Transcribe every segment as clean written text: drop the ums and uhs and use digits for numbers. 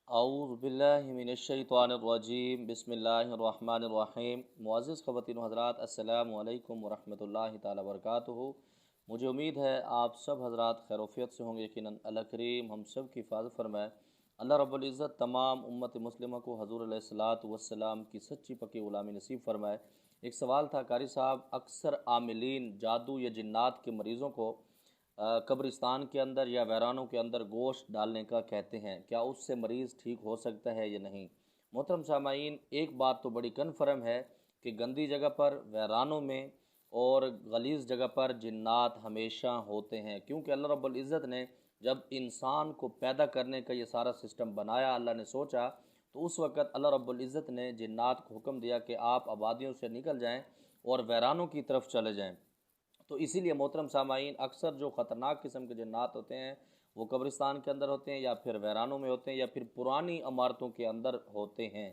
औज़ुबिल्लाहि मिनश्शैतानिर्रजीम बिस्मिल्लाहिर्रहमानिर्रहीम। मुअज़्ज़िज़ ख़वातीन हज़रात, अस्सलामु अलैकुम वरहमतुल्लाहि ताला वबरकातुहू। मुझे उम्मीद है आप सब हज़रात खैरियत से होंगे। यकीनन अल्लाह करीम हम सब की हिफ़ाज़त फ़रमाए। अल्लाह रब्बुल इज़्ज़त तमाम उम्मत मुस्लिमा को हज़ूर अलैहिस्सलातु वस्सलाम की सच्ची पक्की ग़ुलामी नसीब फ़रमाए। एक सवाल था कारी साहब, अक्सर आमिलीन जादू या जिन्नात के मरीज़ों को कब्रिस्तान के अंदर या वैरानों के अंदर गोश्त डालने का कहते हैं, क्या उससे मरीज़ ठीक हो सकता है या नहीं? मोहतरम सामाईन, एक बात तो बड़ी कन्फर्म है कि गंदी जगह पर, वैरानों में और गलीज़ जगह पर जिन्नात हमेशा होते हैं, क्योंकि अल्लाह रब्बुल इज़्ज़त ने जब इंसान को पैदा करने का ये सारा सिस्टम बनाया, अल्लाह ने सोचा तो उस वक़्त अल्लाह रब्बुल इज़्ज़त ने जिन्नात को हुक्म दिया कि आप आबादियों से निकल जाएँ और वैरानों की तरफ चले जाएँ। तो इसीलिए मोहतरम सामाईन, अक्सर जो ख़तरनाक किस्म के जन्नात होते हैं वो कब्रिस्तान के अंदर होते हैं या फिर वैरानों में होते हैं या फिर पुरानी इमारतों के अंदर होते हैं।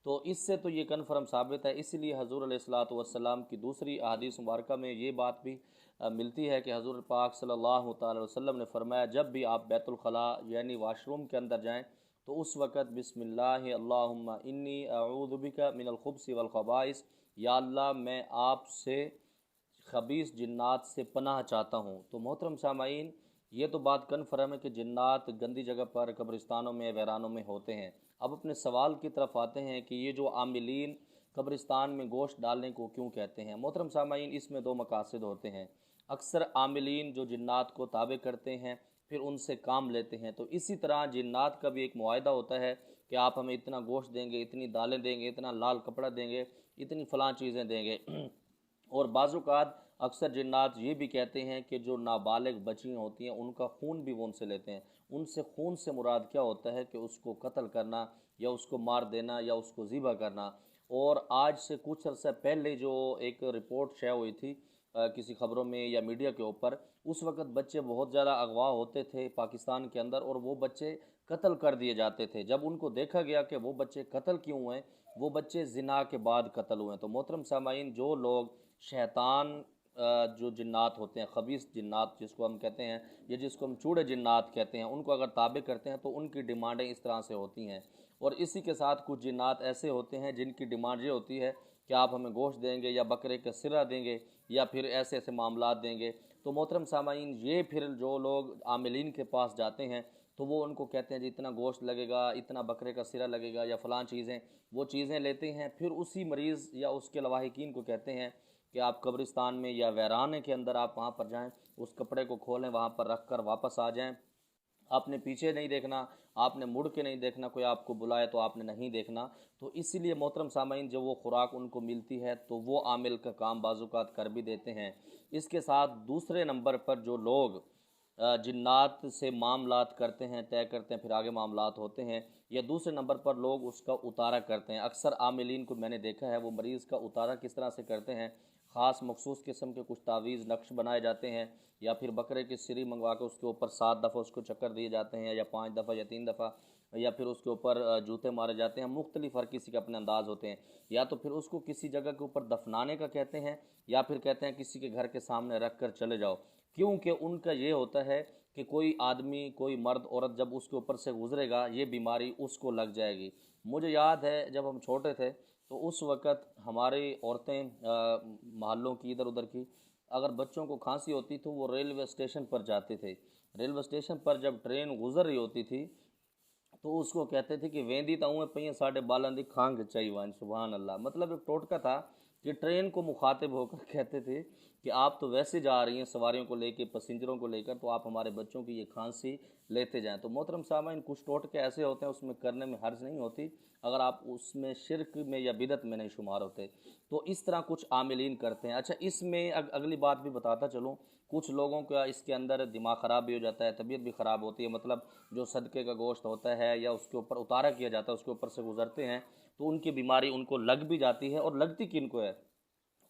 तो इससे तो ये कन्फर्म साबित है। इसीलिए हज़ूर अलैहिस्सलातु वस्सलाम की दूसरी अहादीस मुबारक में ये बात भी मिलती है कि हज़ूर पाक सल्लल्लाहु तआला अलैहि वसल्लम ने फ़रमाया, जब भी आप बैतुल खला यानी वाशरूम के अंदर जाएँ तो उस वक़्त बिस्मिल्लाहि अल्लाहुम्मा इन्नी अऊज़ु बिका मिनल खुब्सि वल ख़बाइस, या अल्लाह मैं आपसे ख़बीस जिन्नात से पनाह चाहता हूँ। तो मोहतरम सामाईन, ये तो बात कन्फर्म है कि जिन्नात गंदी जगह पर, कब्रिस्तानों में, वैरानों में होते हैं। अब अपने सवाल की तरफ आते हैं कि ये जो आमिलीन कब्रिस्तान में गोश्त डालने को क्यों कहते हैं। मोहतरम सामाईन, इसमें दो मकासद होते हैं। अक्सर आमिलीन जो जिन्नात को ताबे करते हैं फिर उनसे काम लेते हैं, तो इसी तरह जिन्नात का भी एक मुआहदा होता है कि आप हमें इतना गोश्त देंगे, इतनी दालें देंगे, इतना लाल कपड़ा देंगे, इतनी फ़लाँ चीज़ें देंगे। और बाज़ात अक्सर जिन्नात ये भी कहते हैं कि जो नाबालिग बच्चियाँ होती हैं उनका खून भी वो उनसे लेते हैं। उनसे खून से मुराद क्या होता है कि उसको कत्ल करना या उसको मार देना या उसको ज़िबा करना। और आज से कुछ अर्सा पहले जो एक रिपोर्ट शेयर हुई थी किसी ख़बरों में या मीडिया के ऊपर, उस वक़्त बच्चे बहुत ज़्यादा अगवा होते थे पाकिस्तान के अंदर और वो बच्चे कत्ल कर दिए जाते थे। जब उनको देखा गया कि वो बच्चे कत्ल क्यों हुए, वो बच्चे ज़िना के बाद कत्ल हुए। तो मोहतरम सामाईन, जो लोग शैतान जो जिन्नात होते हैं, ख़बीस जिन्नात जिसको हम कहते हैं या जिसको हम चूड़े जिन्नात कहते हैं, उनको अगर ताबे करते हैं तो उनकी डिमांडें इस तरह से होती हैं। और इसी के साथ कुछ जिन्नात ऐसे होते हैं जिनकी डिमांड ये होती है कि आप हमें गोश्त देंगे या बकरे का सिरा देंगे या फिर ऐसे ऐसे मामलात देंगे। तो मोहतरम सामाईन, ये फिर जो लोग आमिलीन के पास जाते हैं तो वो उनको कहते हैं जी इतना गोश्त लगेगा, इतना बकरे का सिरा लगेगा या फ़लाँ चीज़ें, वो चीज़ें लेते हैं। फिर उसी मरीज़ या उसके लवाहिकीन को कहते हैं कि आप कब्रिस्तान में या वैराने के अंदर आप वहाँ पर जाएं, उस कपड़े को खोलें, वहाँ पर रख कर वापस आ जाएं। आपने पीछे नहीं देखना, आपने मुड़ के नहीं देखना, कोई आपको बुलाए तो आपने नहीं देखना। तो इसीलिए मोहतरम सामाईन, जब वो खुराक उनको मिलती है तो वो आमिल का काम बाज़ात कर भी देते हैं। इसके साथ दूसरे नंबर पर जो लोग जिन्नात से मामलात करते हैं, तय करते हैं, फिर आगे मामलात होते हैं, या दूसरे नंबर पर लोग उसका उतारा करते हैं। अक्सर आमिलीन को मैंने देखा है वो मरीज़ का उतारा किस तरह से करते हैं। ख़ास मखसूस किस्म के कुछ तावीज़ नक्श बनाए जाते हैं या फिर बकरे की सिरी मंगवा के उसके ऊपर 7 दफ़ा उसको चक्कर दिए जाते हैं या 5 दफ़ा या 3 दफ़ा, या फिर उसके ऊपर जूते मारे जाते हैं। मुख्तलिफ हर किसी के अपने अंदाज़ होते हैं। या तो फिर उसको किसी जगह के ऊपर दफनाने का कहते हैं या फिर कहते हैं किसी के घर के सामने रख कर चले जाओ, क्योंकि उनका ये होता है कि कोई आदमी, कोई मर्द औरत जब उसके ऊपर से गुजरेगा ये बीमारी उसको लग जाएगी। मुझे याद है जब हम छोटे थे तो उस वक़्त हमारी औरतें मोहल्लों की इधर उधर की, अगर बच्चों को खांसी होती तो वो रेलवे स्टेशन पर जाते थे। रेलवे स्टेशन पर जब ट्रेन गुजर रही होती थी तो उसको कहते थे कि वेंदी ताऊँ पहिए साढ़े बालन दी खांग चाहिए। सुबहान अल्लाह। मतलब एक टोटका था कि ट्रेन को मुखातिब होकर कहते थे कि आप तो वैसे जा रही हैं सवारियों को लेकर, पैसेंजरों को लेकर, तो आप हमारे बच्चों की ये खांसी लेते जाएं। तो मोहतरम सामाईन, कुछ टोटके ऐसे होते हैं उसमें करने में हर्ज नहीं होती अगर आप उसमें शिरक में या बिदत में नहीं शुमार होते। तो इस तरह कुछ आमिलीन करते हैं। अच्छा, इसमें अगली बात भी बताता चलूँ, कुछ लोगों का इसके अंदर दिमाग ख़राब भी हो जाता है, तबीयत भी ख़राब होती है। मतलब जो सदक़े का गोश्त होता है या उसके ऊपर उतारा किया जाता है, उसके ऊपर से गुज़रते हैं तो उनकी बीमारी उनको लग भी जाती है। और लगती किन को है?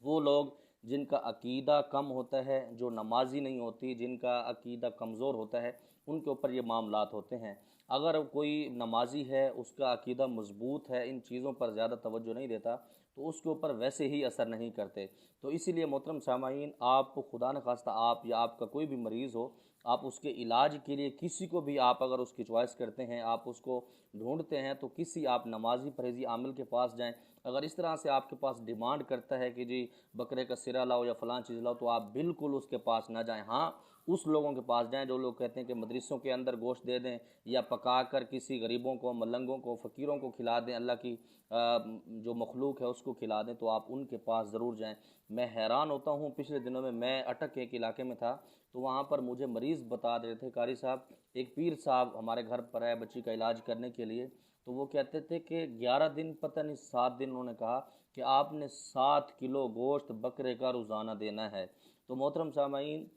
वो लोग जिनका अकीदा कम होता है, जो नमाजी नहीं होती, जिनका अकीदा कमज़ोर होता है, उनके ऊपर ये मामलात होते हैं। अगर कोई नमाजी है, उसका अकीदा मज़बूत है, इन चीज़ों पर ज़्यादा तवज्जो नहीं देता, तो उसके ऊपर वैसे ही असर नहीं करते। तो इसीलिए मोहतरम सामाईन, आप खुदा न खास्ता आप या आपका कोई भी मरीज़ हो, आप उसके इलाज के लिए किसी को भी आप अगर उसकी चॉइस करते हैं, आप उसको ढूंढते हैं, तो किसी आप नमाजी परहेज़ी आमिल के पास जाएं। अगर इस तरह से आपके पास डिमांड करता है कि जी बकरे का सिरा लाओ या फ़लाँ चीज़ लाओ, तो आप बिल्कुल उसके पास ना जाएं। हाँ, उस लोगों के पास जाएं जो लोग कहते हैं कि मदरसों के अंदर गोश्त दे दें या पका कर किसी गरीबों को, मलंगों को, फ़कीरों को खिला दें, अल्लाह की जो मखलूक है उसको खिला दें, तो आप उनके पास ज़रूर जाएं। मैं हैरान होता हूँ, पिछले दिनों में मैं अटक एक इलाके में था, तो वहाँ पर मुझे मरीज़ बता रहे थे, कारी साहब, एक पीर साहब हमारे घर पर आए बच्ची का इलाज करने के लिए, तो वो कहते थे कि 11 दिन, पता नहीं 7 दिन, उन्होंने कहा कि आपने 7 किलो गोश्त बकरे का रोज़ाना देना है। तो मोहतरम सामाईन,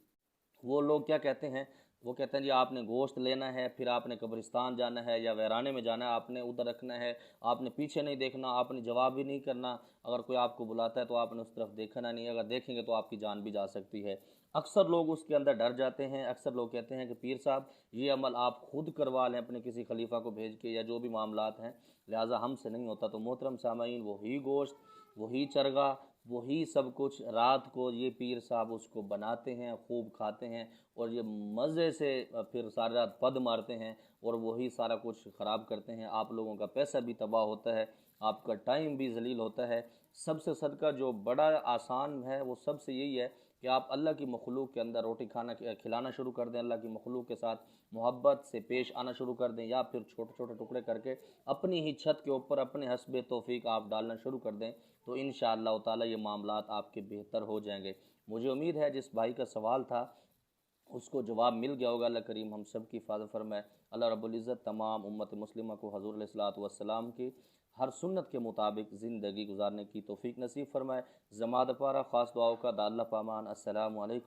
वो लोग क्या कहते हैं, वो कहते हैं जी आपने गोश्त लेना है, फिर आपने कब्रिस्तान जाना है या वैराने में जाना है, आपने उधर रखना है, आपने पीछे नहीं देखना, आपने जवाब भी नहीं करना, अगर कोई आपको बुलाता है तो आपने उस तरफ देखना नहीं, अगर देखेंगे तो आपकी जान भी जा सकती है। अक्सर लोग उसके अंदर डर जाते हैं। अक्सर लोग कहते हैं कि पीर साहब ये अमल आप खुद करवा लें अपने किसी खलीफा को भेज के, या जो भी मामलात हैं, लिहाजा हमसे नहीं होता। तो मोहतरम सामाईन, वही गोश्त, वही चरगा, वही सब कुछ रात को ये पीर साहब उसको बनाते हैं, खूब खाते हैं, और ये मज़े से फिर सारी रात पद मारते हैं, और वही सारा कुछ ख़राब करते हैं। आप लोगों का पैसा भी तबाह होता है, आपका टाइम भी ज़लील होता है। सबसे सदका जो बड़ा आसान है वो सबसे यही है कि आप अल्लाह की मखलूक के अंदर रोटी खाना खिलाना शुरू कर दें, अल्लाह की मखलूक के साथ मोहब्बत से पेश आना शुरू कर दें, या फिर छोटे छोटे टुकड़े करके अपनी ही छत के ऊपर अपने हस्बे तौफीक आप डालना शुरू कर दें, तो इंशाअल्लाह ताला ये मामलात आपके बेहतर हो जाएंगे। मुझे उम्मीद है जिस भाई का सवाल था उसको जवाब मिल गया होगा। अल्लाह करीम हम सब की हिफाज़त फरमाए। अल्लाह रब्बुल इज़्ज़त तमाम उम्मत मुस्लिमा को हज़ूर अलैहिस्सलातु वस्सलाम की हर सुन्नत के मुताबिक ज़िंदगी गुजारने की तौफ़ीक नसीब फरमाए। ज़मात पारा ख़ास दुआओं का दाल्ला पामान। अस्सलामु अलैकुम।